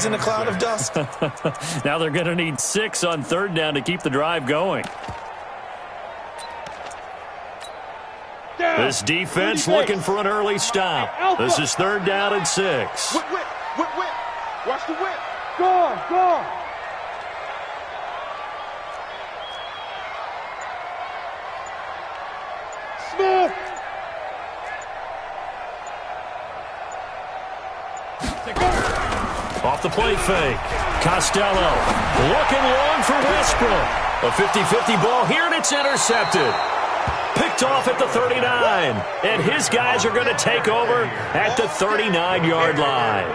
in a cloud of dust. Now they're going to need 6 on third down to keep the drive going. This defense looking for an early stop. This is third down and 6. Whip. Watch the whip. Go. Smith. Off the play fake. Costello looking long for Westbrook. A 50-50 ball here, and it's intercepted. Picked off at the 39. And his guys are going to take over at the 39-yard line.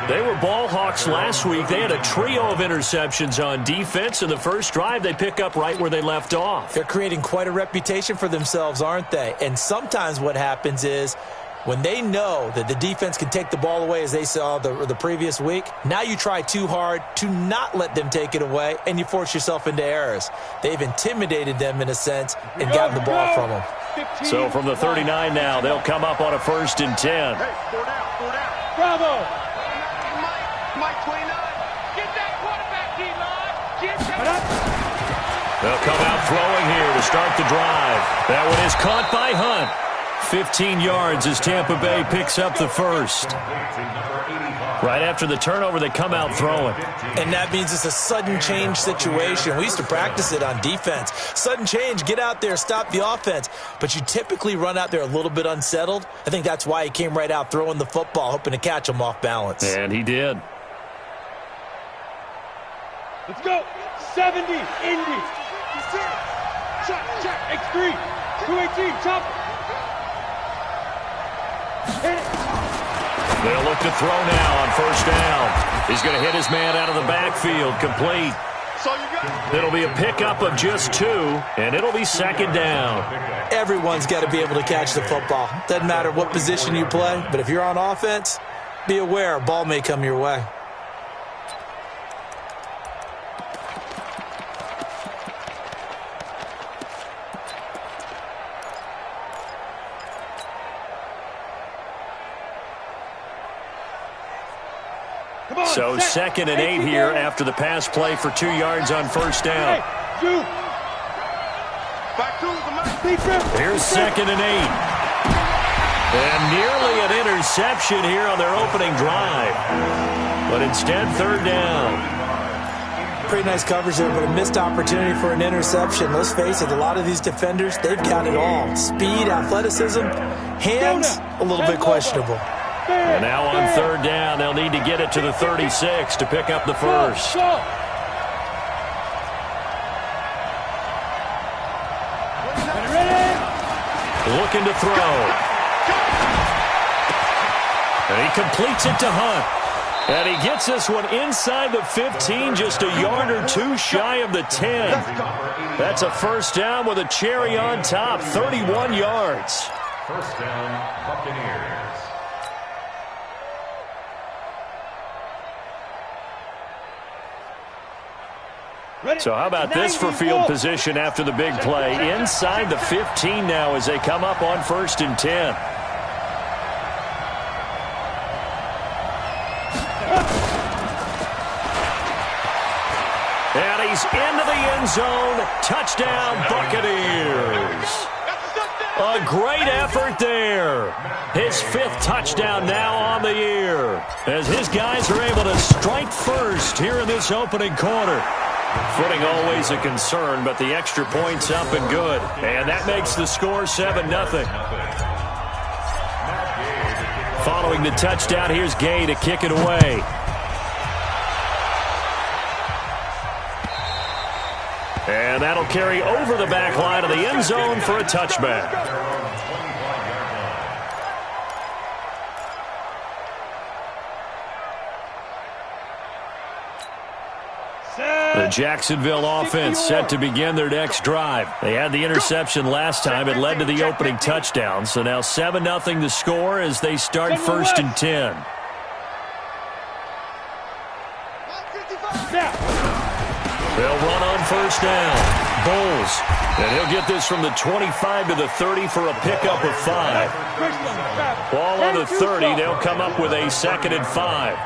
They were ball hawks last week. They had a trio of interceptions on defense. In the first drive, they pick up right where they left off. They're creating quite a reputation for themselves, aren't they? And sometimes what happens is when they know that the defense can take the ball away, as they saw the previous week, now you try too hard to not let them take it away, and you force yourself into errors. They've intimidated them in a sense and gotten the ball from them. So from the 39 now, they'll come up on a 1st and 10. Hey, 4 down. Bravo. Mike 29. Get that quarterback, D-line. Get that. They'll come out throwing here to start the drive. That one is caught by Hunt. 15 yards as Tampa Bay picks up the first. Right after the turnover, they come out throwing. And that means it's a sudden change situation. We used to practice it on defense. Sudden change, get out there, stop the offense. But you typically run out there a little bit unsettled. I think that's why he came right out throwing the football, hoping to catch him off balance. And he did. Let's go. 70, Indy. Check, X3. 218, chop. They'll look to throw now on first down. He's going to hit his man out of the backfield, complete. It'll be a pickup of just 2, and it'll be second down. Everyone's got to be able to catch the football. Doesn't matter what position you play, but if you're on offense, be aware a ball may come your way. So 2nd and 8 here after the pass play for 2 yards on first down. Here's 2nd and 8. And nearly an interception here on their opening drive. But instead, third down. Pretty nice coverage there, but a missed opportunity for an interception. Let's face it, a lot of these defenders, they've got it all. Speed, athleticism, hands, a little bit questionable. And now on third down, they'll need to get it to the 36 to pick up the first. Looking to throw. And he completes it to Hunt. And he gets this one inside the 15, just a yard or 2 shy of the 10. That's a first down with a cherry on top, 31 yards. First down, Buccaneers. So how about this for field position after the big play? Inside the 15 now as they come up on 1st and 10. And he's into the end zone. Touchdown, Buccaneers. A great effort there. His 5th touchdown now on the year as his guys are able to strike first here in this opening quarter. Footing always a concern, but the extra point's up and good. And that makes the score 7-0. Following the touchdown, here's Gay to kick it away. And that'll carry over the back line of the end zone for a touchback. The Jacksonville offense set to begin their next drive. They had the interception last time. It led to the opening touchdown. So now 7-0 the score as they start 1st and 10. They'll run on first down. Bowles. And he'll get this from the 25 to the 30 for a pickup of 5. Ball on the 30. They'll come up with a 2nd and 5.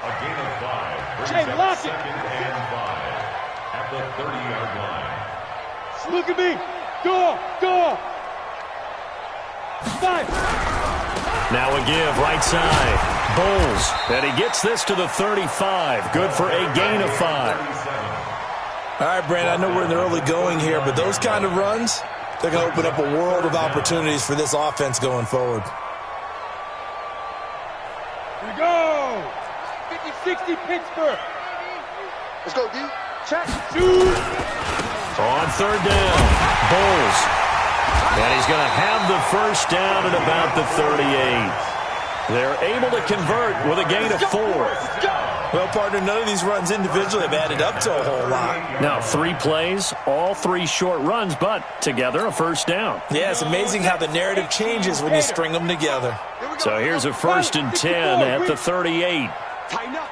A gain of 5. Brings Jay, up lock it. 2nd and 5 at the 30-yard line. Look at me. Go. 5. Now a give, right side. Bowles, and he gets this to the 35. Good for a gain of 5. All right, Brandon, I know we're in the early going here, but those kind of runs, they're going to open up a world of opportunities for this offense going forward. Here we go. 50-60 Pittsburgh. Let's go, D. Check. Shoot. On 3rd down, Bowles. And he's going to have the first down at about the 38. They're able to convert with a gain of 4. Well, partner, none of these runs individually have added up to a whole lot. Now, 3 plays, all 3 short runs, but together a first down. Yeah, it's amazing how the narrative changes when you string them together. So here's a 1st and 10 at the 38. Tighten up.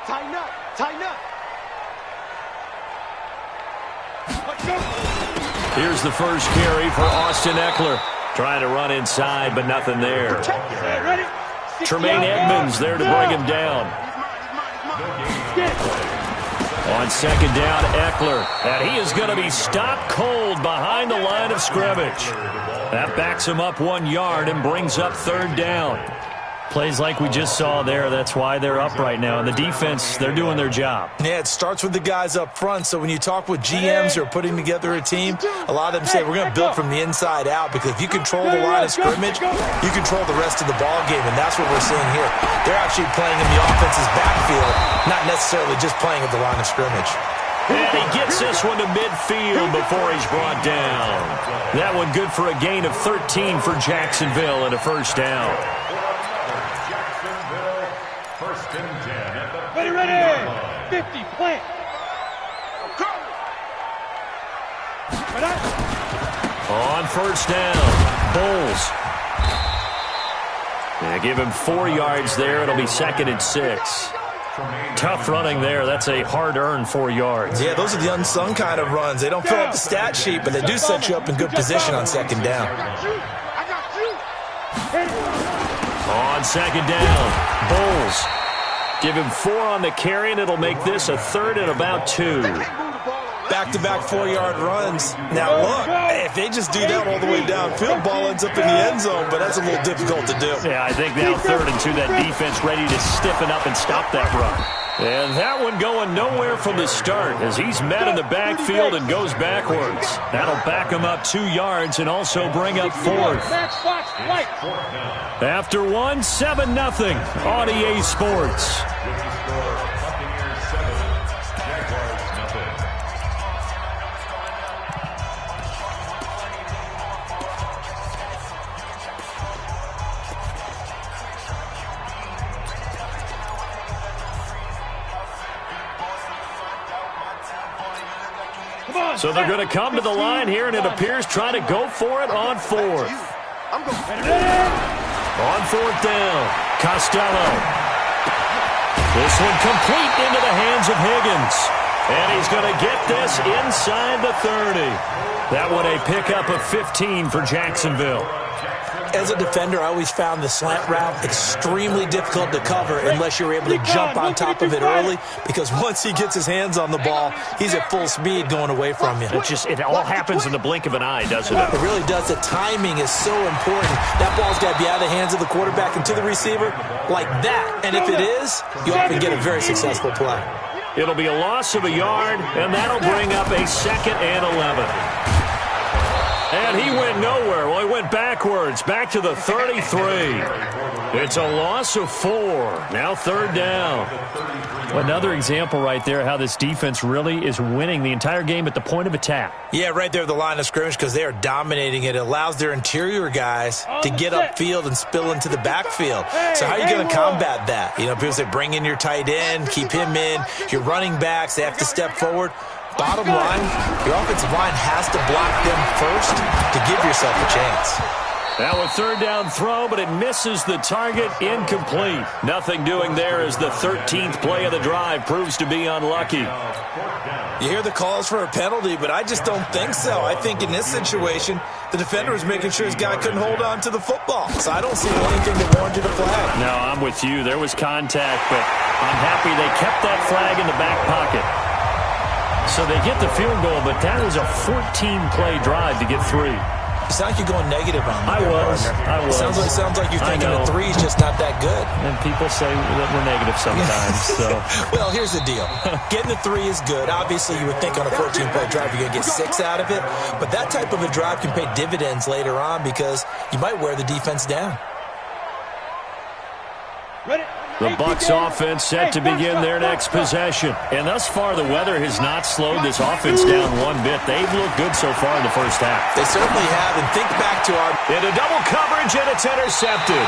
Here's the first carry for Austin Eckler. Trying to run inside, but nothing there. Ready? Tremaine Edmonds there to bring him down. On 2nd down, Eckler. And he is going to be stopped cold behind the line of scrimmage. That backs him up 1 yard and brings up 3rd down. Plays like we just saw there, that's why they're up right now. And the defense, they're doing their job. Yeah, it starts with the guys up front. So when you talk with GMs who are putting together a team, a lot of them say we're going to build from the inside out, because if you control the line of scrimmage, you control the rest of the ball game, and that's what we're seeing here. They're actually playing in the offense's backfield, not necessarily just playing at the line of scrimmage. And he gets this one to midfield before he's brought down. That one good for a gain of 13 for Jacksonville and a first down. Ready. 50, plant. On 1st down, Bowles. Yeah, give him 4 yards there. It'll be 2nd and 6. Tough running there. That's a hard-earned 4 yards. Yeah, those are the unsung kind of runs. They don't fill up the stat sheet, but they do set you up in good position on 2nd down. On 2nd down, Bowles. Give him 4 on the carry, and it'll make this a 3rd and about 2. Back-to-back 4-yard runs. Now, look, if they just do that all the way downfield, ball ends up in the end zone, but that's a little difficult to do. Yeah, I think now 3rd and 2, that defense ready to stiffen up and stop that run. And that one going nowhere from the start as he's met in the backfield and goes backwards. That'll back him up 2 yards and also bring up 4th. After 1, 7-0 on EA Sports. So they're going to come to the line here, and it appears trying to go for it on 4th. On 4th down, Costello. This one complete into the hands of Higgins. And he's going to get this inside the 30. That one a pickup of 15 for Jacksonville. As a defender, I always found the slant route extremely difficult to cover unless you're able to jump on top of it early, because once he gets his hands on the ball, he's at full speed going away from you. It all happens in the blink of an eye, doesn't it? It really does. The timing is so important. That ball's got to be out of the hands of the quarterback and to the receiver like that. And if it is, you often get a very successful play. It'll be a loss of a yard, and that'll bring up a 2nd and 11. And he went nowhere. Well, he went backwards, back to the 33. It's a loss of 4. Now 3rd down. Another example right there how this defense really is winning the entire game at the point of attack. Yeah, right there at the line of scrimmage, because they are dominating it. It allows their interior guys to get upfield and spill into the backfield. So how are you going to combat that? You know, people say bring in your tight end, keep him in. Your running backs, they have to step forward. Bottom line, your offensive line has to block them first to give yourself a chance. Now a third down throw, but it misses the target, incomplete. Nothing doing there as the 13th play of the drive proves to be unlucky. You hear the calls for a penalty, but I just don't think so. I think in this situation, the defender was making sure his guy couldn't hold on to the football. So I don't see anything that warranted a flag. No, I'm with you. There was contact, but I'm happy they kept that flag in the back pocket. So they get the field goal, but that was a 14-play drive to get 3. You sound like you're going negative on me. I was. Sounds like you're thinking a 3 is just not that good. And people say that we're negative sometimes. So. Well, here's the deal. Getting the 3 is good. Obviously, you would think on a 14-play drive you're going to get 6 out of it. But that type of a drive can pay dividends later on because you might wear the defense down. The Bucs offense set to begin their next possession. And thus far, the weather has not slowed this offense down one bit. They've looked good so far in the first half. They certainly have. And think back to our... Into double coverage, and it's intercepted.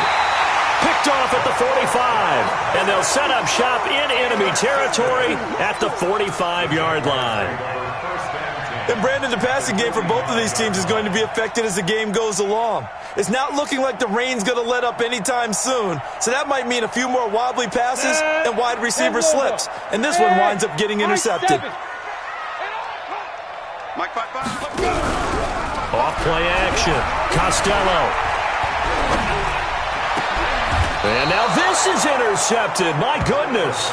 Picked off at the 45. And they'll set up shop in enemy territory at the 45-yard line. And Brandon, the passing game for both of these teams is going to be affected as the game goes along. It's not looking like the rain's going to let up anytime soon. So that might mean a few more wobbly passes and wide receiver slips. And this one winds up getting intercepted. Off play action. Costello. And now this is intercepted. My goodness.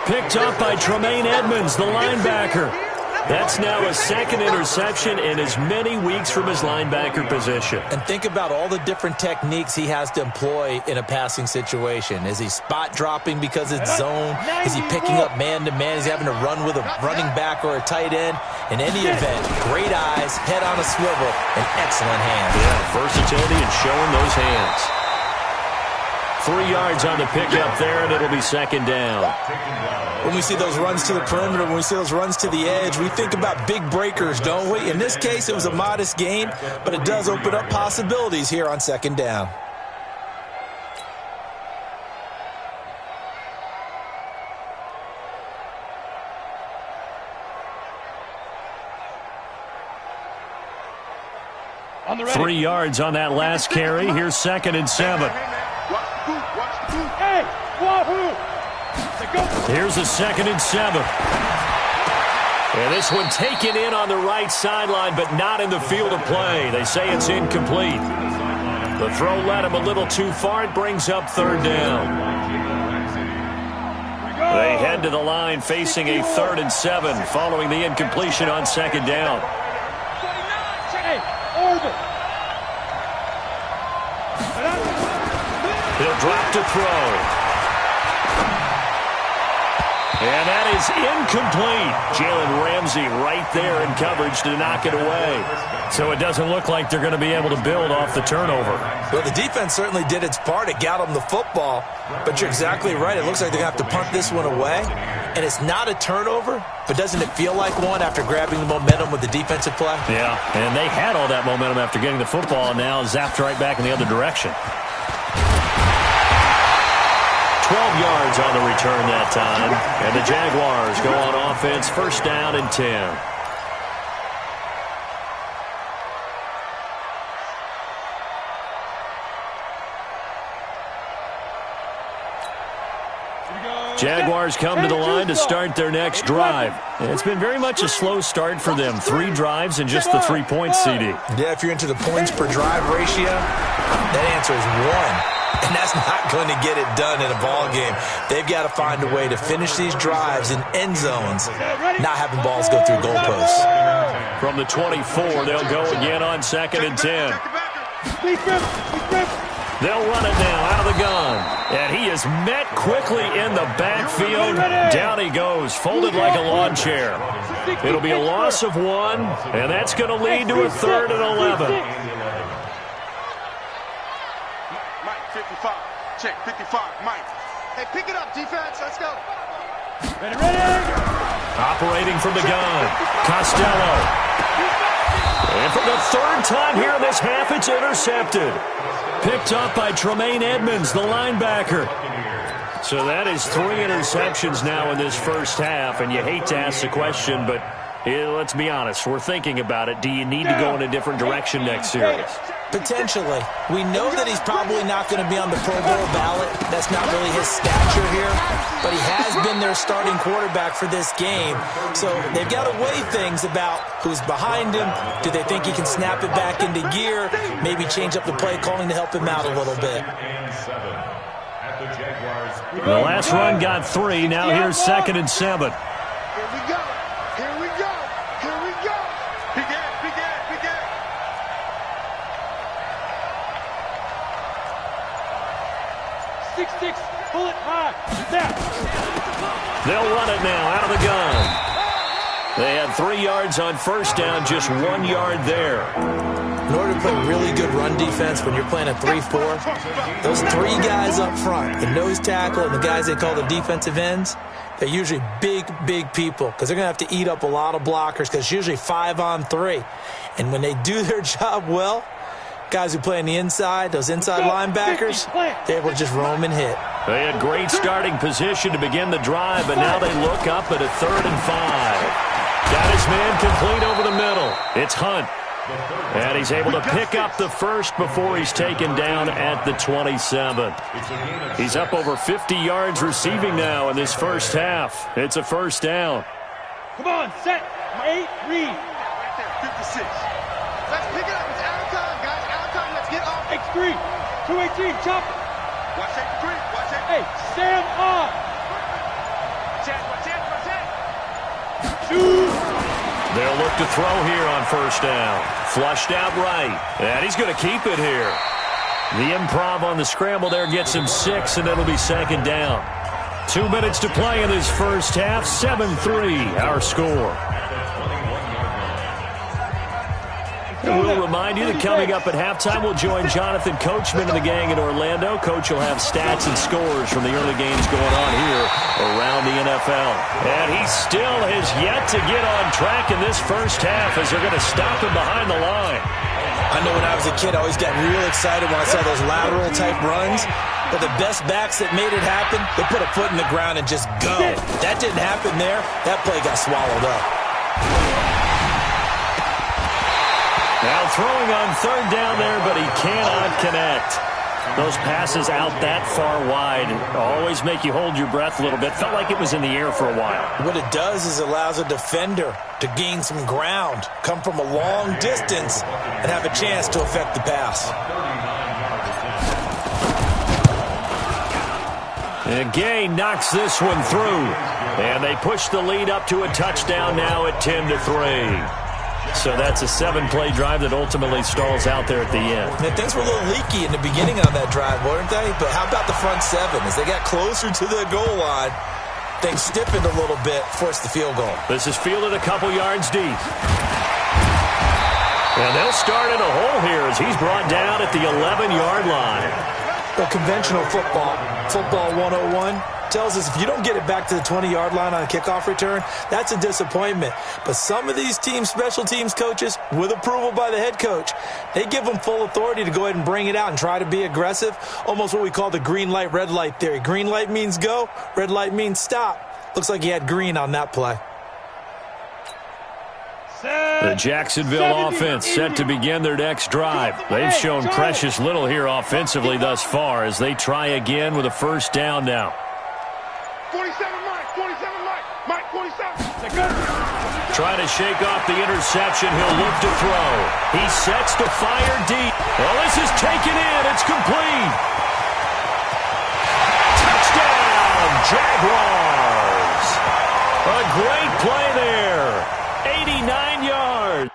Picked up by Tremaine Edmonds, the linebacker. That's now a second interception in as many weeks from his linebacker position. And think about all the different techniques he has to employ in a passing situation. Is he spot dropping because it's zone? Is he picking up man-to-man? Is he having to run with a running back or a tight end? In any event, great eyes, head on a swivel, and excellent hands. Yeah, versatility and showing those hands. 3 yards on the pickup there, and it'll be second down. When we see those runs to the perimeter, when we see those runs to the edge, we think about big breakers, don't we? In this case, it was a modest gain, but it does open up possibilities here on second down. On the 3 yards on that last carry. Here's 2nd and 7. Hey, wahoo! Here's a 2nd and 7. And this one taken in on the right sideline, but not in the field of play. They say it's incomplete. The throw led him a little too far. It brings up 3rd down. They head to the line facing a 3rd and 7 following the incompletion on 2nd down. He'll drop to throw. And that is incomplete. Jalen Ramsey right there in coverage to knock it away. So it doesn't look like they're going to be able to build off the turnover. Well, the defense certainly did its part. It got them the football. But you're exactly right. It looks like they're going to have to punt this one away. And it's not a turnover, but doesn't it feel like one after grabbing the momentum with the defensive play? Yeah, and they had all that momentum after getting the football, and now zapped right back in the other direction. 12 yards on the return that time. And the Jaguars go on offense, 1st down and 10. Jaguars come to the line to start their next drive. It's been very much a slow start for them. 3 drives and just the 3 points, CD. Yeah, if you're into the points per drive ratio, that answer is 1. And that's not going to get it done in a ball game. They've got to find a way to finish these drives in end zones, not having balls go through goalposts. From the 24, they'll go again on 2nd and 10. They'll run it now out of the gun. And he is met quickly in the backfield. Down he goes, folded like a lawn chair. It'll be a loss of 1, and that's going to lead to a 3rd and 11. 55. Check, 55, Mike. Hey, pick it up, defense. Let's go. Ready. Operating from the gun, Costello. And for the 3rd time here in this half, it's intercepted. Picked up by Tremaine Edmonds, the linebacker. So that is 3 interceptions now in this first half, and you hate to ask the question, but let's be honest. We're thinking about it. Do you need to go in a different direction next series? Potentially. We know that he's probably not going to be on the Pro Bowl ballot. That's not really his stature here. But he has been their starting quarterback for this game. So they've got to weigh things about who's behind him. Do they think he can snap it back into gear? Maybe change up the play calling to help him out a little bit. The last run got 3. Now here's 2nd and 7. Here we go. Here we go. Here we go. Begin. 6-6, pull it high. Snap. They'll run it now out of the gun. They had 3 yards on first down, just 1 yard there. In order to play really good run defense when you're playing a 3-4, those 3 guys up front, the nose tackle and the guys they call the defensive ends, they're usually big people because they're going to have to eat up a lot of blockers because it's usually 5-on-3. And when they do their job well, guys who play on the inside, those inside linebackers, they're able to just roam and hit. They had great starting position to begin the drive, but now they look up at a 3rd and 5. Got his man complete over the middle. It's Hunt. And he's able to pick up the first before he's taken down at the 27. He's up over 50 yards receiving now in this first half. It's a first down. Come on, set. 8, read. Right there, 56. Let's pick it up. It's out of time, guys. Out of time. Let's get off. X3. 218, chop. Watch that, 3. Watch that. Hey, stand on. Watch that. Shoot. They'll look to throw here on first down. Flushed out right. And he's going to keep it here. The improv on the scramble there gets him 6, and it'll be 2nd down. 2 minutes to play in this first half. 7-3, our score. We'll remind you that coming up at halftime, we'll join Jonathan Coachman and the gang in Orlando. Coach will have stats and scores from the early games going on here around the NFL. And he still has yet to get on track in this first half as they're going to stop him behind the line. I know when I was a kid, I always got real excited when I saw those lateral-type runs. But the best backs that made it happen, they put a foot in the ground and just go. That didn't happen there. That play got swallowed up. Now throwing on 3rd down there, but he cannot connect. Those passes out that far wide always make you hold your breath a little bit. Felt like it was in the air for a while. What it does is it allows a defender to gain some ground, come from a long distance, and have a chance to affect the pass. And Gay knocks this one through. And they push the lead up to a touchdown now at 10-3. So that's a 7-play drive that ultimately stalls out there at the end. And things were a little leaky in the beginning on that drive, weren't they? But how about the front 7? As they got closer to the goal line, things stiffened a little bit, forced the field goal. This is fielded a couple yards deep. And they'll start in a hole here as he's brought down at the 11-yard line. Well, conventional football 101, tells us if you don't get it back to the 20-yard line on a kickoff return, that's a disappointment. But some of these teams, special teams coaches, with approval by the head coach, they give them full authority to go ahead and bring it out and try to be aggressive, almost what we call the green light, red light theory. Green light means go, red light means stop. Looks like he had green on that play. The Jacksonville offense set to begin their next drive. They've shown precious little here offensively thus far as they try again with a first down now. 47 Mike, 47. Trying to shake off the interception. He'll look to throw. He sets to fire deep. Well, this is taken in. It's complete. Touchdown, Jaguars. A great play there. 89 yards.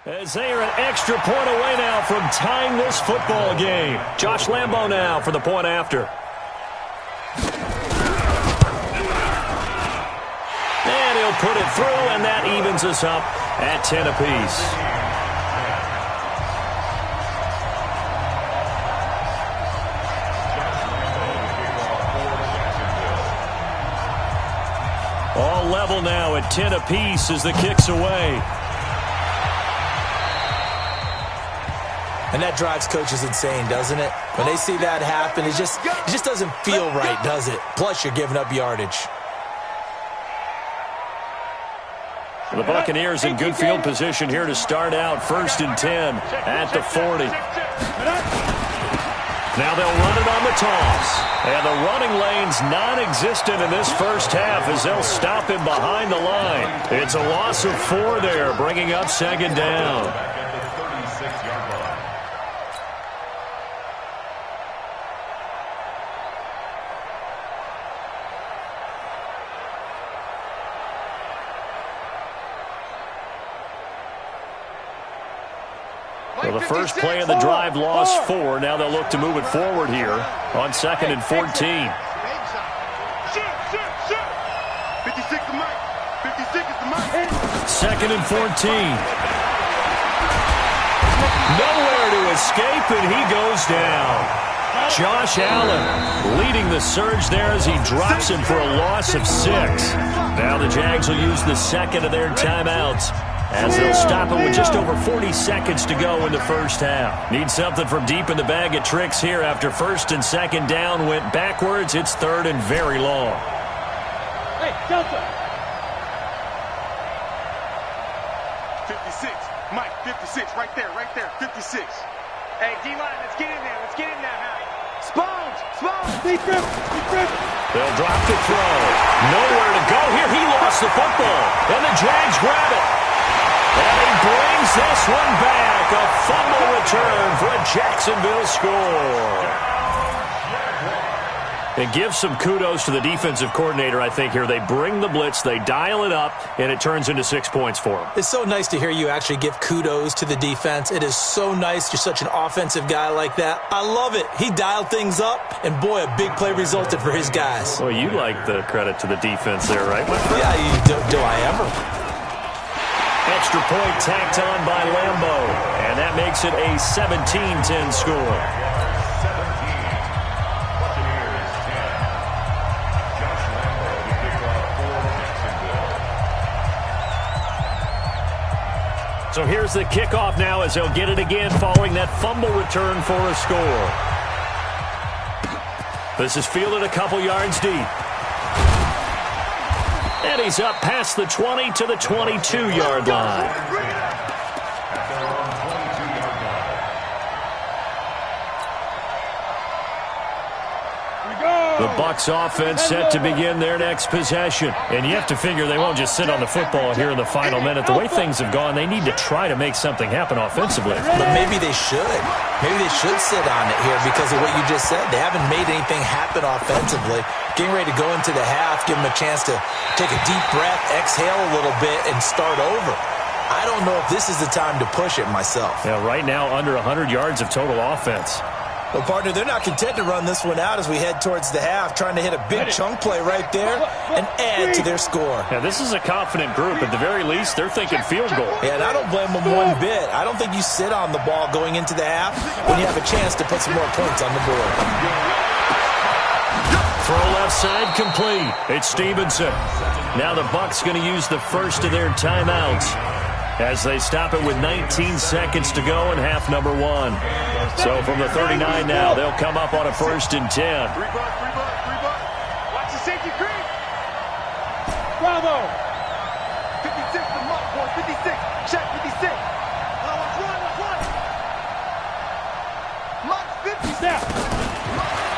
As they are an extra point away now from tying this football game. Josh Lambo now for the point after. And he'll put it through, and that evens us up at 10 apiece. All level now at 10 apiece as the kick's away. And that drives coaches insane, doesn't it? When they see that happen, it just doesn't feel right, does it? Plus, you're giving up yardage. The Buccaneers in good field position here to start out. 1st and 10 at the 40. Now they'll run it on the toss. And the running lane's non-existent in this first half as they'll stop him behind the line. It's a loss of 4 there, bringing up 2nd down. Well, the first play of the drive lost 4. Now they'll look to move it forward here on 2nd and 14. 56 to Mike. 56 is the Mike. 2nd and 14. Nowhere to escape, and he goes down. Josh Allen leading the surge there as he drops him for a loss of 6. Now the Jags will use the second of their timeouts, as they'll stop it with just over 40 seconds to go in the first half. Need something from deep in the bag of tricks here after 1st and 2nd down went backwards. It's 3rd and very long. Hey, Delta. 56. Mike, 56. Right there, 56. Hey, D-line, let's get in there. Let's get in there, Harry. Sponge. Deep grip. They'll drop the throw. Nowhere to go here. He lost the football. And the Jags grab it. And he brings this one back. A fumble return for a Jacksonville score. And give some kudos to the defensive coordinator, I think, here. They bring the blitz, they dial it up, and it turns into 6 points for them. It's so nice to hear you actually give kudos to the defense. It is so nice. You're such an offensive guy like that. I love it. He dialed things up, and boy, a big play resulted for his guys. Well, you like the credit to the defense there, right, my friend? Yeah, do I ever? Extra point tacked on by Lambeau, and that makes it a 17-10 score. So here's the kickoff now as they'll get it again following that fumble return for a score. This is fielded a couple yards deep. And he's up past the 20 to the 22-yard line. The Bucs offense set to begin their next possession. And you have to figure they won't just sit on the football here in the final minute. The way things have gone, they need to try to make something happen offensively. But maybe they should. Maybe they should sit on it here because of what you just said. They haven't made anything happen offensively. Getting ready to go into the half, give them a chance to take a deep breath, exhale a little bit, and start over. I don't know if this is the time to push it myself. Yeah, right now under 100 yards of total offense. Well, partner, they're not content to run this one out as we head towards the half, trying to hit a big chunk play right there and add to their score. Yeah, this is a confident group. At the very least, they're thinking field goal. Yeah, and I don't blame them one bit. I don't think you sit on the ball going into the half when you have a chance to put some more points on the board. Throw left side complete. It's Stevenson. Now the Bucs going to use the first of their timeouts as they stop it with 19 seconds to go in half number 1. So from the 39 now, they'll come up on a 1st and 10. Watch the safety creep. Bravo. 56 to Mike, boy. 56. Check, 56. Let's run. Mike, 56.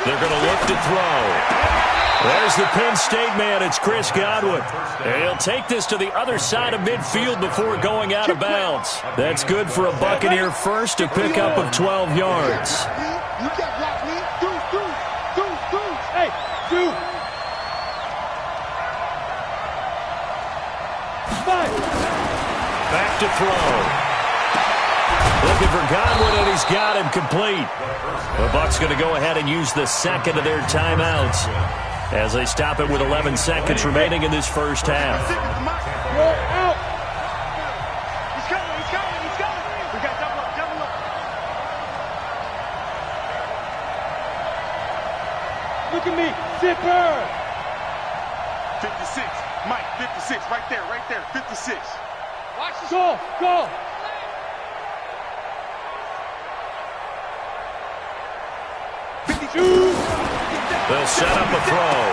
They're going to look to throw. There's the Penn State man. It's Chris Godwin. And he'll take this to the other side of midfield before going out of bounds. That's good for a Buccaneer first, a pickup of 12 yards. You can't block me. Deuce. Hey, dude. 5. Back to throw. Looking for Godwin, and he's got him complete. The Bucs going to go ahead and use the second of their timeouts as they stop it with 11 seconds remaining in this first half. Roll out. He's coming. We got double up. Look at me. Zipper. 56. Mike, 56. Right there. 56. Watch the go. They'll set up a throw.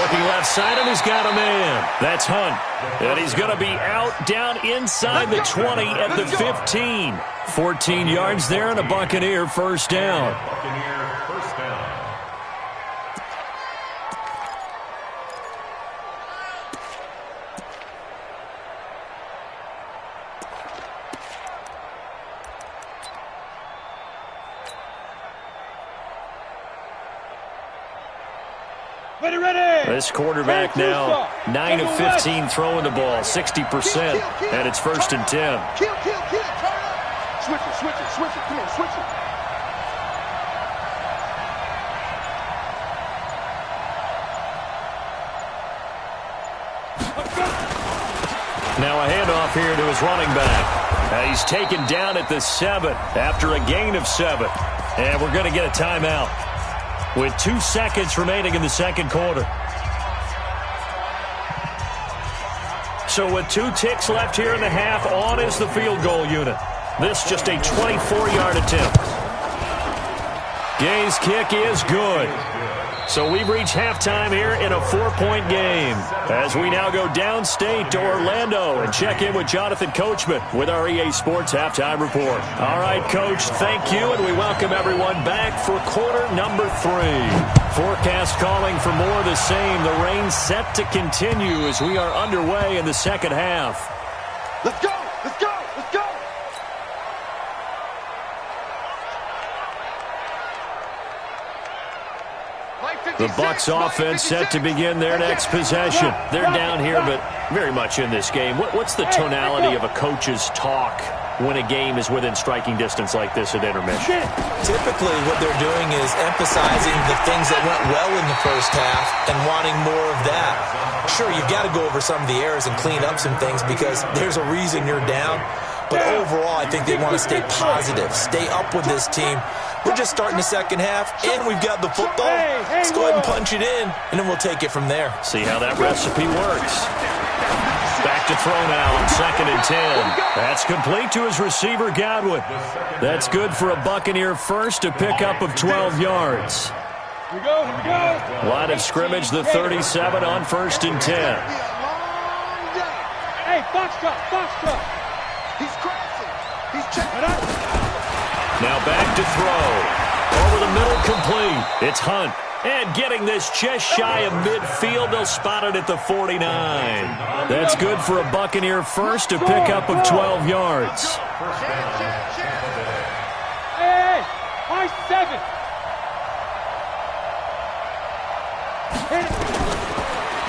Looking left side, and he's got a man. That's Hunt. And he's going to be out down inside the 20 at the 15. 14 yards there and a Buccaneer first down. Buccaneer first down. This quarterback now 9 of 15 throwing the ball, 60%, and it's 1st and 10. Kill. Turn up. Switch it. Come on, switch it. Now a handoff here to his running back. He's taken down at the 7 after a gain of 7. And we're going to get a timeout with 2 seconds remaining in the second quarter. So with 2 ticks left here in the half, on is the field goal unit. This just a 24-yard attempt. Gay's kick is good. So we've reached halftime here in a 4-point game as we now go downstate to Orlando and check in with Jonathan Coachman with our EA Sports Halftime Report. All right, Coach, thank you, and we welcome everyone back for quarter number 3. Forecast calling for more of the same. The rain set to continue as we are underway in the second half. Let's go. The Bucs offense set to begin their next possession. They're down here, but very much in this game. What's the tonality of a coach's talk when a game is within striking distance like this at intermission? Typically, what they're doing is emphasizing the things that went well in the first half and wanting more of that. Sure, you've got to go over some of the errors and clean up some things because there's a reason you're down. But overall, I think they want to stay positive, stay up with this team. We're just starting the second half, and we've got the football. Let's go ahead and punch it in, and then we'll take it from there. See how that recipe works. Back to throw now on 2nd and 10. That's complete to his receiver, Godwin. That's good for a Buccaneer first, a pickup of 12 yards. Here we go. Line of scrimmage, the 37 on 1st and 10. Hey, Foxtrot. He's crossing. He's checking. Now back to throw. Over the middle, complete. It's Hunt. And getting this just shy of midfield, they'll spot it at the 49. That's good for a Buccaneer first, a pickup of 12 yards. Hey, high 7.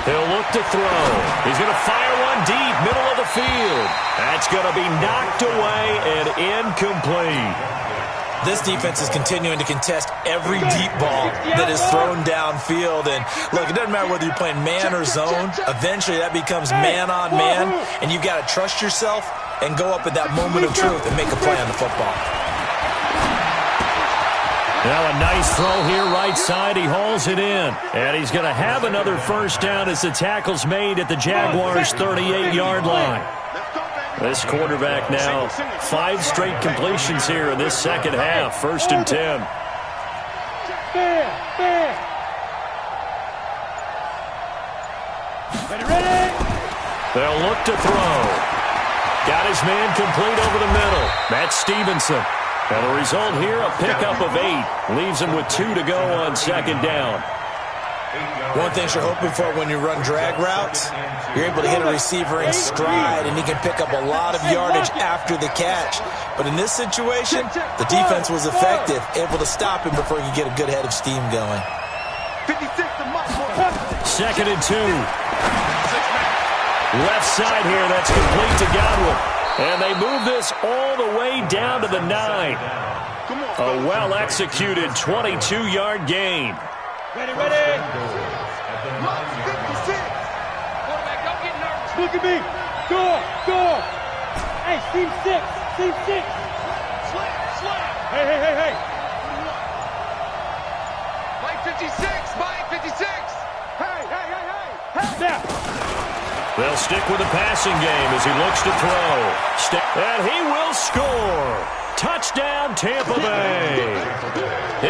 He'll look to throw. He's going to fire one deep, middle of the field. That's going to be knocked away and incomplete. This defense is continuing to contest every deep ball that is thrown downfield. And, look, it doesn't matter whether you're playing man or zone. Eventually, that becomes man-on-man, and you've got to trust yourself and go up at that moment of truth and make a play on the football. Now a nice throw here, right side. He hauls it in. And he's going to have another first down as the tackle's made at the Jaguars' 38-yard line. This quarterback now 5 straight completions here in this second half. 1st and 10. Ready? They'll look to throw. Got his man complete over the middle. That's Stevenson. And the result here, a pickup of 8. Leaves him with 2 to go on 2nd down. One thing you're hoping for when you run drag routes, you're able to hit a receiver in stride, and he can pick up a lot of yardage after the catch. But in this situation, the defense was effective, able to stop him before he could get a good head of steam going. 2nd and 2. Left side here, that's complete to Godwin. And they move this all the way down to the 9. A well-executed 22-yard gain. Ready? Quarterback, don't get nervous. Look at me. Go. Hey, team 6. Slam. Hey. Mike 56. Hey. Now. They'll stick with the passing game as he looks to throw. And he will score. Touchdown, Tampa Bay.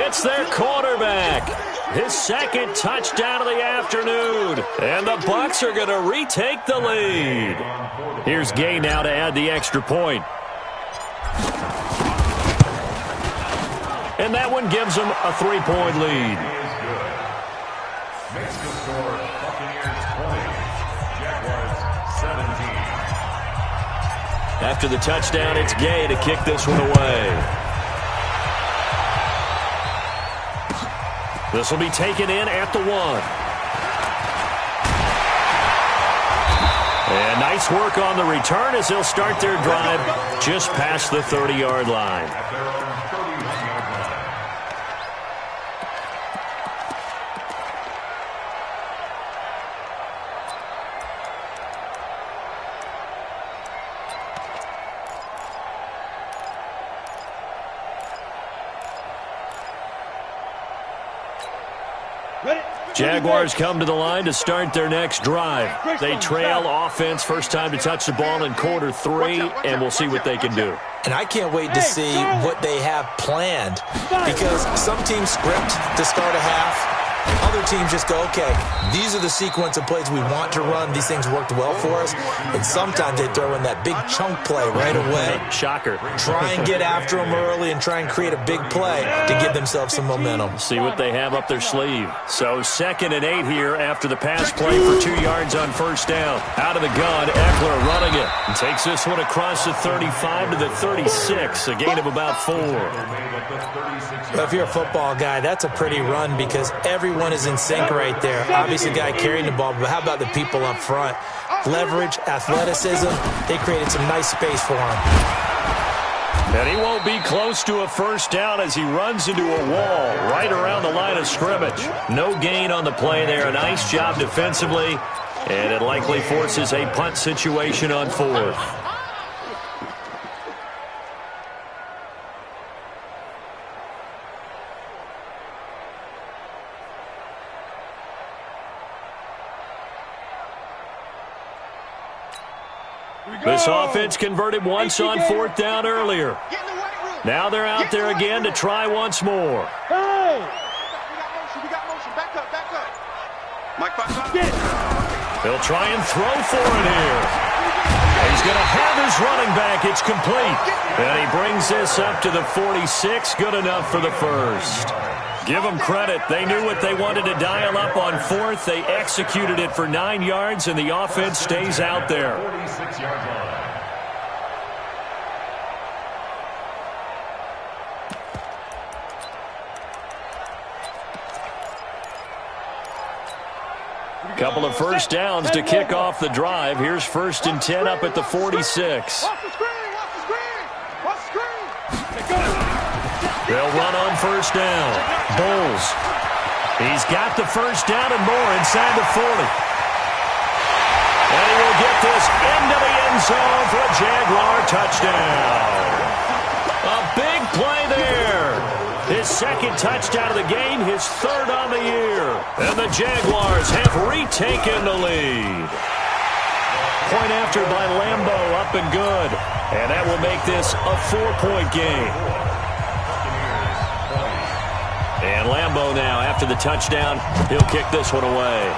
It's their quarterback. His second touchdown of the afternoon. And the Bucs are going to retake the lead. Here's Gay now to add the extra point. And that one gives them a 3-point lead. Makes the score Buccaneers 20, Jaguars 17. After the touchdown, it's Gay to kick this one away. This will be taken in at the 1. And nice work on the return as they'll start their drive just past the 30-yard line. At their own 31-yard line. Jaguars come to the line to start their next drive. They trail offense first time to touch the ball in quarter 3, and we'll see what they can do. And I can't wait to see what they have planned, because some teams script to start a half. Other teams just go, okay, these are the sequence of plays we want to run. These things worked well for us. And sometimes they throw in that big chunk play right away. Shocker. Try and get after them early and try and create a big play to give themselves some momentum. See what they have up their sleeve. So 2nd and 8 here after the pass play for 2 yards on first down. Out of the gun, Eckler running it. And takes this one across the 35 to the 36, a gain of about 4. If you're a football guy, that's a pretty run because everyone is in sync right there. Obviously, the guy carrying the ball, but how about the people up front? Leverage, athleticism, they created some nice space for him. And he won't be close to a first down as he runs into a wall right around the line of scrimmage. No gain on the play there. A nice job defensively, and it likely forces a punt situation on 4th. This offense converted once on 4th down earlier. Now they're out there again to try once more. We got motion. Back up. Mike, back up. They'll try and throw for it here. He's going to have his running back. It's complete. And he brings this up to the 46. Good enough for the first. Give them credit. They knew what they wanted to dial up on 4th. They executed it for 9 yards, and the offense stays out there. 46-yard line. Couple of first downs to kick off the drive. Here's 1st and 10 up at the 46. Watch the screen. They'll run on first down. Bowles. He's got the first down and more inside the 40. And he will get this into the end zone for a Jaguar touchdown. A big play there. His 2nd touchdown of the game, his 3rd on the year. And the Jaguars have retaken the lead. Point after by Lambo, up and good. And that will make this a 4-point game. And Lambo now, after the touchdown, he'll kick this one away.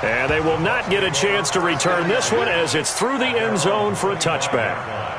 And they will not get a chance to return this one as it's through the end zone for a touchback.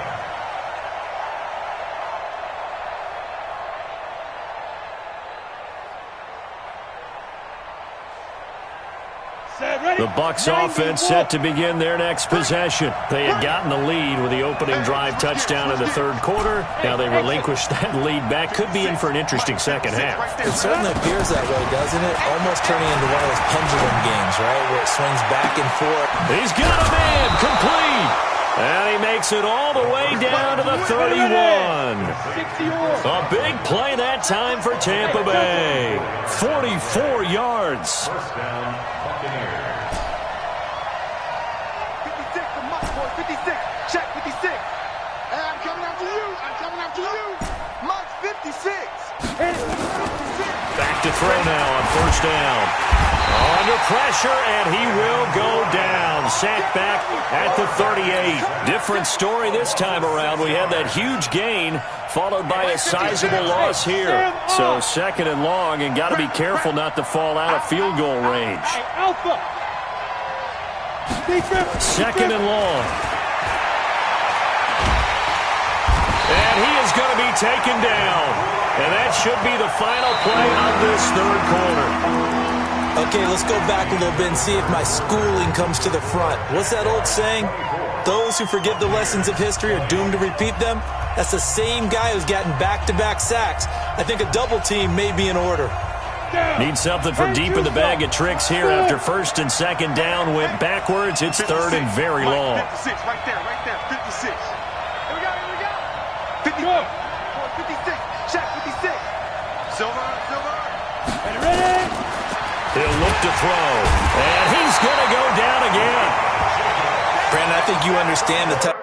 The Bucs offense set to begin their next possession. They had gotten the lead with the opening drive touchdown in the 3rd quarter. Now they relinquished that lead back. Could be in for an interesting second half. It certainly appears that way, doesn't it? Almost turning into one of those pendulum games, right, where it swings back and forth. He's got a man, complete. And he makes it all the way down to the 31. A big play that time for Tampa Bay. 44 yards. First down, Buccaneers. 56. Check 56. Hey, I'm coming after you. Mike's 56. Back to throw now on first down. Under pressure, and he will go down. Sacked back at the 38. Different story this time around. We had that huge gain followed by a sizable loss here. So second and long, and got to be careful not to fall out of field goal range. Second and long. And he is going to be taken down. And that should be the final play of this third quarter. Okay, let's go back a little bit and see if my schooling comes to the front. What's that old saying? Those who forget the lessons of history are doomed to repeat them. That's the same guy who's gotten back-to-back sacks. I think a double team may be in order. Need something for deep in the bag of tricks here after first and second down went backwards. It's 56. third and very long. 56, right there, 56. Here we go. 56, check, 56. Silver. Ready? He'll look to throw, and he's going to go down again. Brandon, I think you understand the type.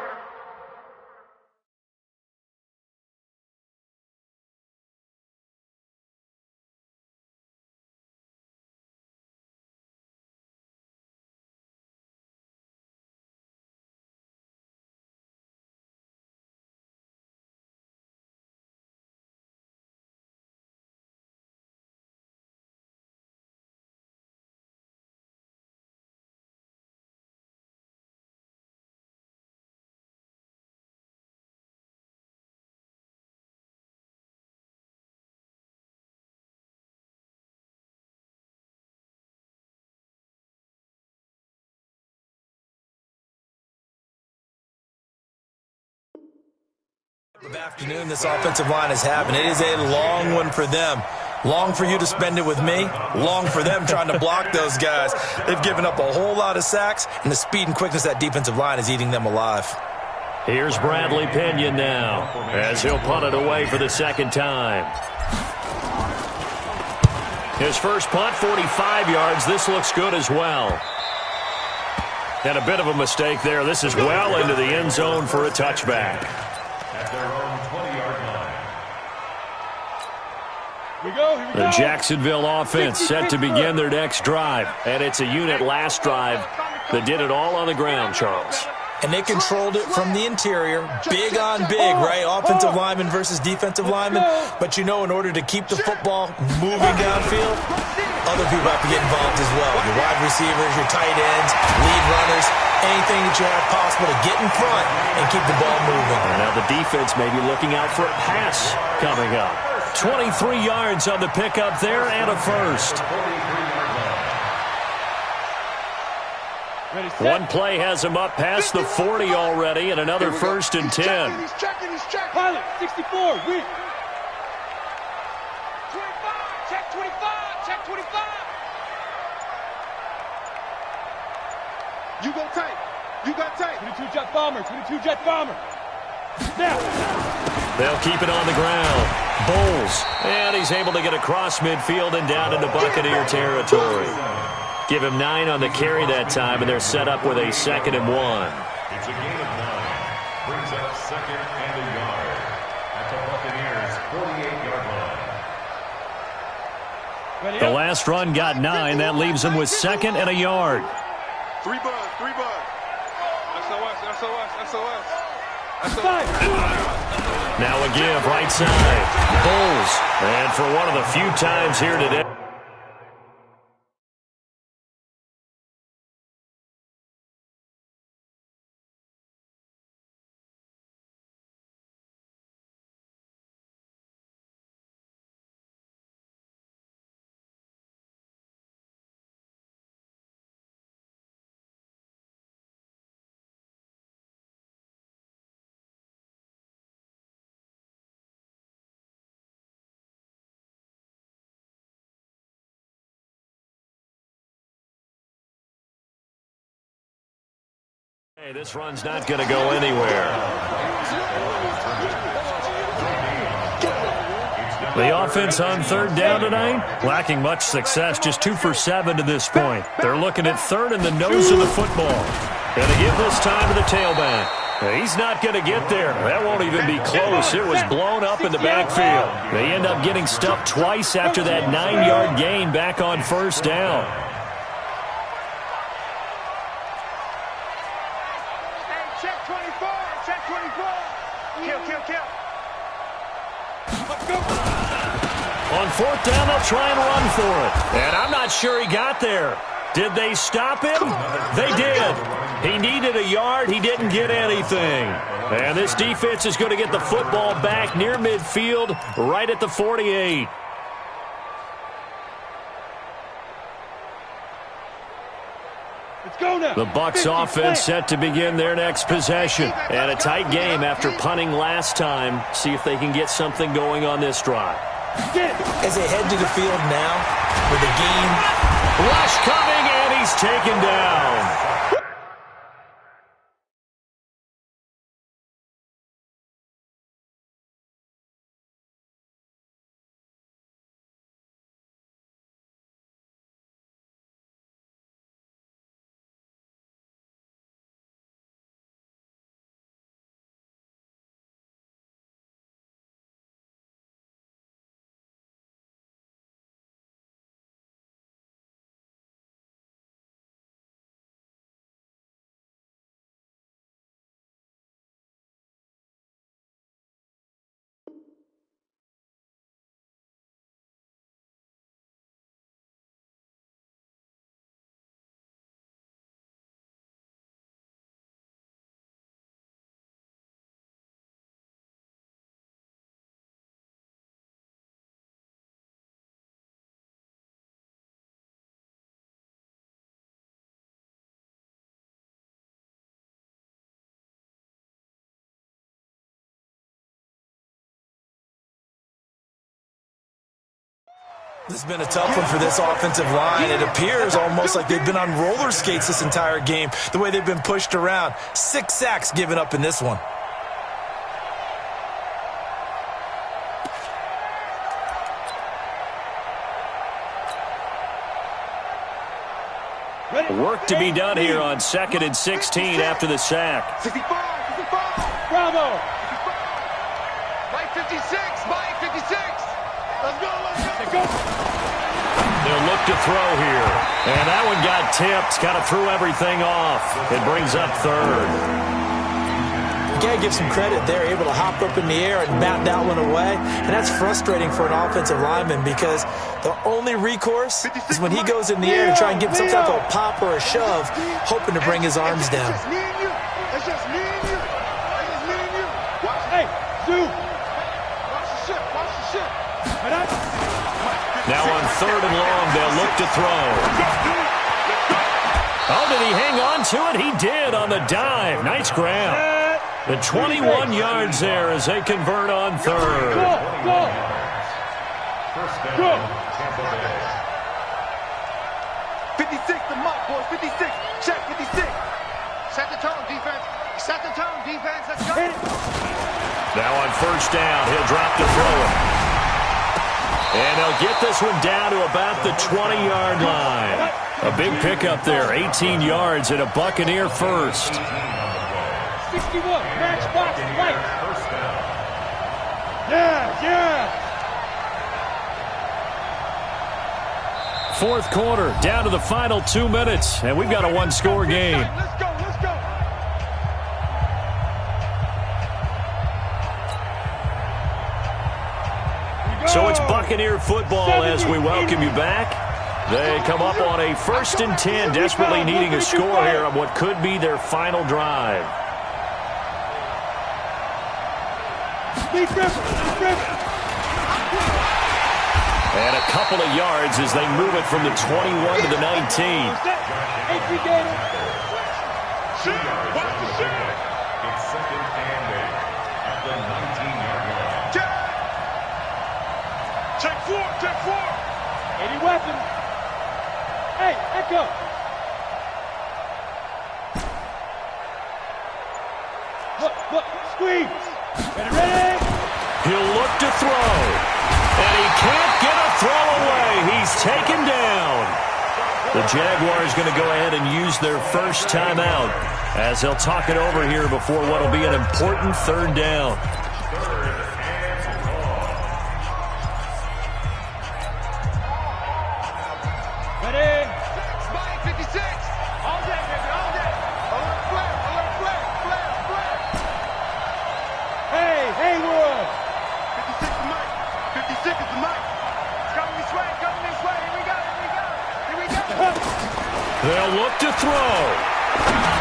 Of afternoon this offensive line is having. It is a long one for them. Long for you to spend it with me. Long for them trying to block those guys. They've given up a whole lot of sacks, and the speed and quickness of that defensive line is eating them alive. Here's Bradley Pinion now as he'll punt it away for the second time. His first punt, 45 yards. This looks good as well. And a bit of a mistake there. This is well into the end zone for a touchback. At their own 20-yard line. Here we go. The Jacksonville offense set to begin their next drive. And it's a unit last drive that did it all on the ground, Charles. And they controlled it from the interior, big on big, right? Offensive lineman versus defensive lineman. But, you know, in order to keep the football moving downfield, other people have to get involved as well. Your wide receivers, your tight ends, lead runners, anything that you have possible to get in front and keep the ball moving. And now the defense may be looking out for a pass coming up. 23 yards on the pickup there and a first. One play has him up past the 40 already, and another first and 10. He's checking. Pilot, 64, weak. 25, check 25. You got tight. 22 jet bomber. Now. They'll keep it on the ground. Bowles, and he's able to get across midfield and down into Buccaneer territory. Give him 9 on the carry that time, and they're set up with a 2nd and 1. It's a gain of 9. Brings up 2nd and a yard. At the Buccaneers' 48-yard line. The last run got 9. That leaves him with 2nd and a yard. 3 buds. SOS. Now a give right side. Bowles, and for one of the few times here today. Hey, this run's not going to go anywhere. The offense on third down tonight, lacking much success, just 2 for 7 to this point. They're looking at third in the nose of the football. Going to give this time to the tailback. He's not going to get there. That won't even be close. It was blown up in the backfield. They end up getting stuffed twice after that 9-yard gain back on first down. Kill. On fourth down, they'll try and run for it. And I'm not sure he got there. Did they stop him? They did. He needed a yard. He didn't get anything. And this defense is going to get the football back near midfield, right at the 48. The Bucs offense set to begin their next possession. And a tight game after punting last time. See if they can get something going on this drive. As they head to the field now with the game. Rush coming, and he's taken down. This has been a tough one for this offensive line. It appears almost like they've been on roller skates this entire game, the way they've been pushed around. 6 sacks given up in this one. Work to be done here on 2nd and 16 after the sack. 65. Bravo. 56. Let's go. They'll look to throw here. And that one got tipped. Kind of threw everything off. It brings up 3rd. You got to give some credit there, able to hop up in the air and bat that one away. And that's frustrating for an offensive lineman because the only recourse is when he goes in the air to try and get some type of a pop or a shove, hoping to bring his arms down. It's just me and you. Hey, Zoo. Watch the ship. Now on 3rd and long, they'll look to throw. Oh, did he hang on to it? He did on the dive. Nice grab. The 21 yards there as they convert on 3rd. Go. First down, Tampa Bay. 56, the mark, boys. 56. Check 56. Set the tone, defense. Let's go. Now on 1st down, he'll drop to throw it. And they'll get this one down to about the 20-yard line. A big pickup there, 18 yards and a Buccaneer first. 61, matchbox, right. First down. Yeah. 4th quarter, down to the final 2 minutes, and we've got a 1-score game. Let's go. So it's Buccaneer football as we welcome you back. They come up on a 1st and 10, desperately needing a score here on what could be their final drive. And a couple of yards as they move it from the 21 to the 19. It's second and 8 at the 19-yard line. Check 4. Any weapon. Hey, Echo. Look, squeeze. Ready? He'll look to throw. And he can't get a throw away. He's taken down. The Jaguars going to go ahead and use their first timeout as they'll talk it over here before what will be an important 3rd down. Ready? 56. All day, baby, all day. Alert flare. They'll look to throw.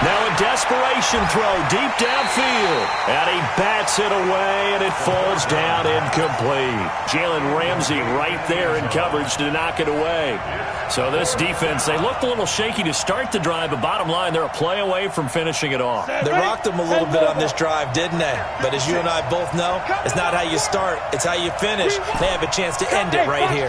Now a desperation throw deep downfield. And he bats it away, and it falls down incomplete. Jalen Ramsey right there in coverage to knock it away. So this defense, they looked a little shaky to start the drive, but bottom line, they're a play away from finishing it off. They rocked them a little bit on this drive, didn't they? But as you and I both know, it's not how you start, it's how you finish. They have a chance to end it right here.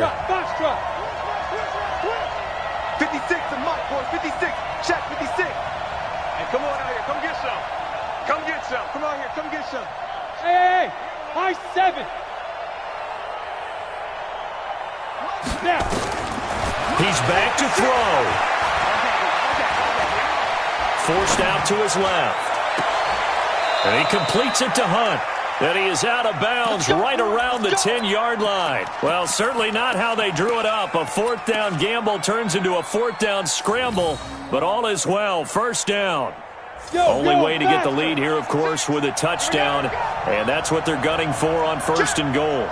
56 and Mike, boys, 56. Check, 56. Hey, come on out here. Come get some. Come get some. Come out here. Come get some. Hey, high 7. Now. He's back to throw. Forced out to his left. And he completes it to Hunt. And he is out of bounds right around the 10-yard line. Well, certainly not how they drew it up. A fourth down gamble turns into a fourth down scramble, but all is well. First down. Only way to get the lead here, of course, with a touchdown, and that's what they're gunning for on first and goal.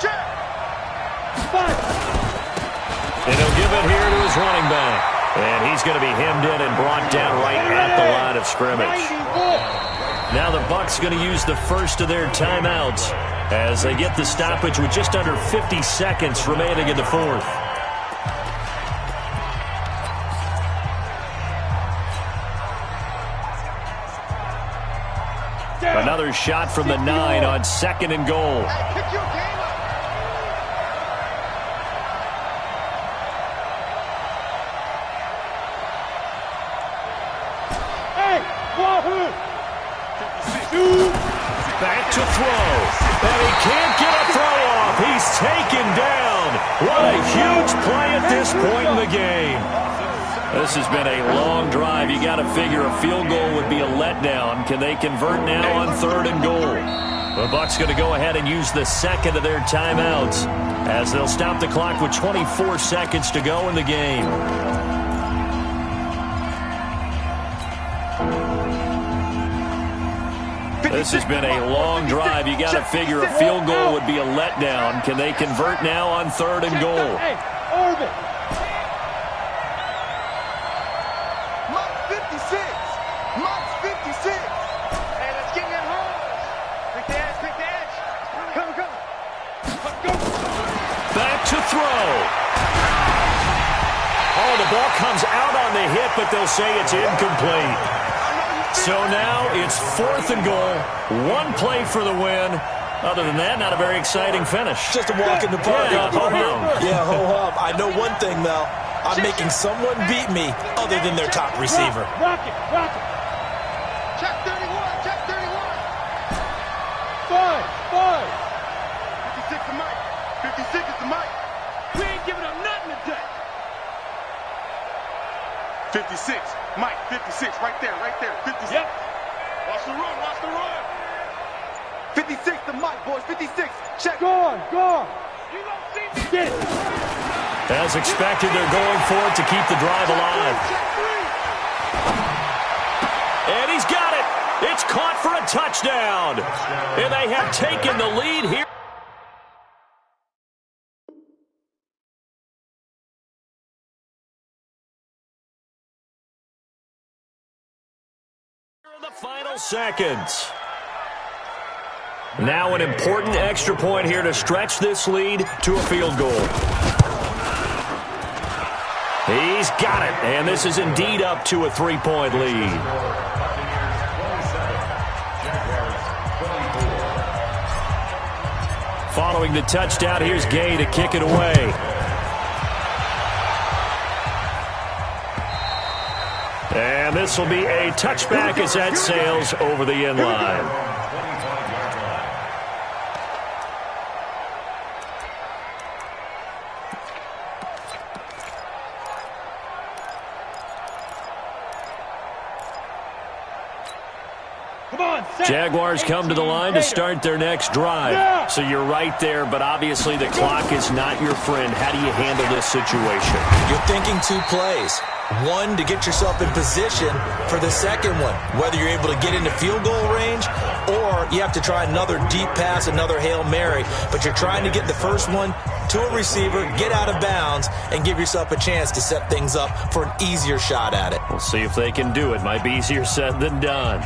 And he'll give it here to his running back. And he's going to be hemmed in and brought down right at the line of scrimmage. Now the Bucs going to use the first of their timeouts as they get the stoppage with just under 50 seconds remaining in the fourth. Another shot from the 9 on second and goal. Back to throw. And he can't get a throw off. He's taken down. What a huge play at this point in the game. This has been a long drive. You got to figure a field goal would be a letdown. Can they convert now on third and goal? The Bucs going to go ahead and use the second of their timeouts as they'll stop the clock with 24 seconds to go in the game. This has been a long drive. You got to figure a field goal would be a letdown. Can they convert now on third and goal? Hey, Orbit. Mike's 56. Mike's 56. Hey, let's get that home. Pick the edge. Pick the edge. Come. Go. Back to throw. Oh, the ball comes out on the hit, but they'll say it's incomplete. So now it's fourth and goal. One play for the win. Other than that, not a very exciting finish. Just a walk in the park. Yeah, ho-hum. Yeah, ho-hum. I know one thing, though. I'm making someone beat me other than their top receiver. Rock it. Check 31. Check 31. 5. 56 to Mike. 56 is to Mike. We ain't giving up nothing today. 56. Mike, 56. Right there. 56. Yep. Watch the run. 56 to Mike, boys. 56. Check. Go on. You gonna see me? Get it. As expected, they're going for it to keep the drive alive. And he's got it. It's caught for a touchdown. And they have taken the lead here. The final seconds. Now an important extra point here to stretch this lead to a field goal. He's got it, and this is indeed up to a 3-point lead. Following the touchdown, here's Gay to kick it away. And this will be a touchback as that sails over the end line. Jaguars come to the line to start their next drive. So you're right there, but obviously the clock is not your friend. How do you handle this situation? You're thinking 2 plays. One, to get yourself in position for the second one, whether you're able to get into field goal range or you have to try another deep pass, another Hail Mary. But you're trying to get the first one to a receiver, get out of bounds, and give yourself a chance to set things up for an easier shot at it. We'll see if they can do it. Might be easier said than done.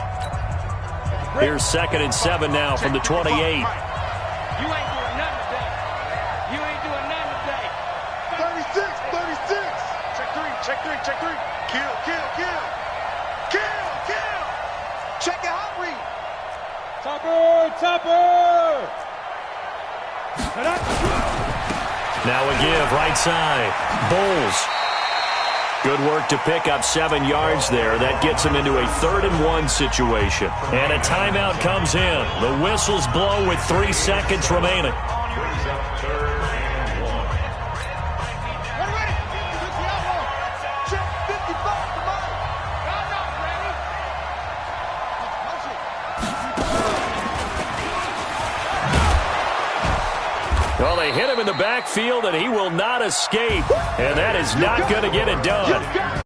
Here's 2nd and 7 now from the 28. You ain't doing nothing today. You ain't doing nothing today. 36, 36. Check three. Kill. Check your hot read. Topper. Now a give, right side. Bulls. Good work to pick up 7 yards there. That gets him into a 3rd and 1 situation. And a timeout comes in. The whistles blow with 3 seconds remaining. Brings up 3rd and 1. Ready. Check 55 to mine. Well, they hit him in the backfield, and he will not escape. And that is not going to get it done.